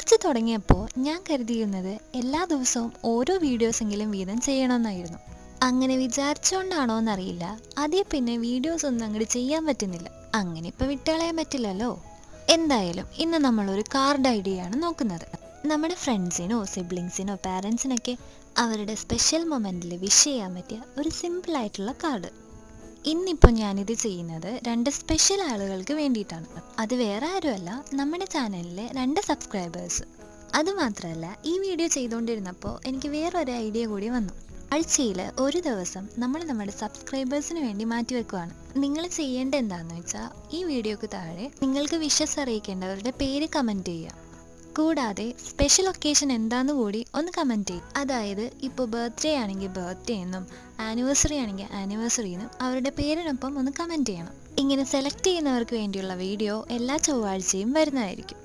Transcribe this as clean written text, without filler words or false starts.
Watch തുടങ്ങിയപ്പോൾ ഞാൻ കരുതിയിരുന്നത് എല്ലാ ദിവസവും ഓരോ വീഡിയോസെങ്കിലും വീതം ചെയ്യണമെന്നായിരുന്നു. അങ്ങനെ വിചാരിച്ചുകൊണ്ടാണോ എന്നറിയില്ല, അതേ പിന്നെ വീഡിയോസ് ഒന്നും അങ്ങോട്ട് ചെയ്യാൻ പറ്റുന്നില്ല. അങ്ങനെ ഇപ്പോൾ വിട്ടുകളയാൻ പറ്റില്ലല്ലോ. എന്തായാലും ഇന്ന് നമ്മളൊരു കാർഡ് ഐഡിയയാണ് നോക്കുന്നത്. നമ്മുടെ ഫ്രണ്ട്സിനോ സിബ്ലിങ്സിനോ പാരൻസിനൊക്കെ അവരുടെ സ്പെഷ്യൽ മൊമെൻറ്റിൽ വിഷ് ചെയ്യാൻ പറ്റിയ ഒരു സിമ്പിളായിട്ടുള്ള കാർഡ്. ഇന്നിപ്പോൾ ഞാനിത് ചെയ്യുന്നത് 2 സ്പെഷ്യൽ ആളുകൾക്ക് വേണ്ടിയിട്ടാണ്. അത് വേറെ ആരുമല്ല, നമ്മുടെ ചാനലിലെ 2 സബ്സ്ക്രൈബേഴ്സ്. അതുമാത്രമല്ല, ഈ വീഡിയോ ചെയ്തുകൊണ്ടിരുന്നപ്പോൾ എനിക്ക് വേറൊരു ഐഡിയ കൂടി വന്നു. ആഴ്ചയിൽ ഒരു ദിവസം നമ്മൾ നമ്മുടെ സബ്സ്ക്രൈബേഴ്സിന് വേണ്ടി മാറ്റിവെക്കുകയാണ്. നിങ്ങൾ ചെയ്യേണ്ട എന്താണെന്ന് വെച്ചാൽ, ഈ വീഡിയോക്ക് താഴെ നിങ്ങൾക്ക് വിഷസ് അറിയിക്കേണ്ടവരുടെ പേര് കമൻറ്റ് ചെയ്യുക. കൂടാതെ സ്പെഷ്യൽ ഒക്കേഷൻ എന്താണെന്ന് കൂടി ഒന്ന് കമൻറ്റ് ചെയ്യും. അതായത് ഇപ്പോൾ ബർത്ത്ഡേ ആണെങ്കിൽ ബർത്ത്ഡേ എന്നും ആനിവേഴ്സറി ആണെങ്കിൽ ആനിവേഴ്സറി എന്നും അവരുടെ പേരിനൊപ്പം ഒന്ന് കമൻറ്റ് ചെയ്യണം. ഇങ്ങനെ സെലക്ട് ചെയ്യുന്നവർക്ക് വേണ്ടിയുള്ള വീഡിയോ എല്ലാ ചൊവ്വാഴ്ചയും വരുന്നതായിരിക്കും.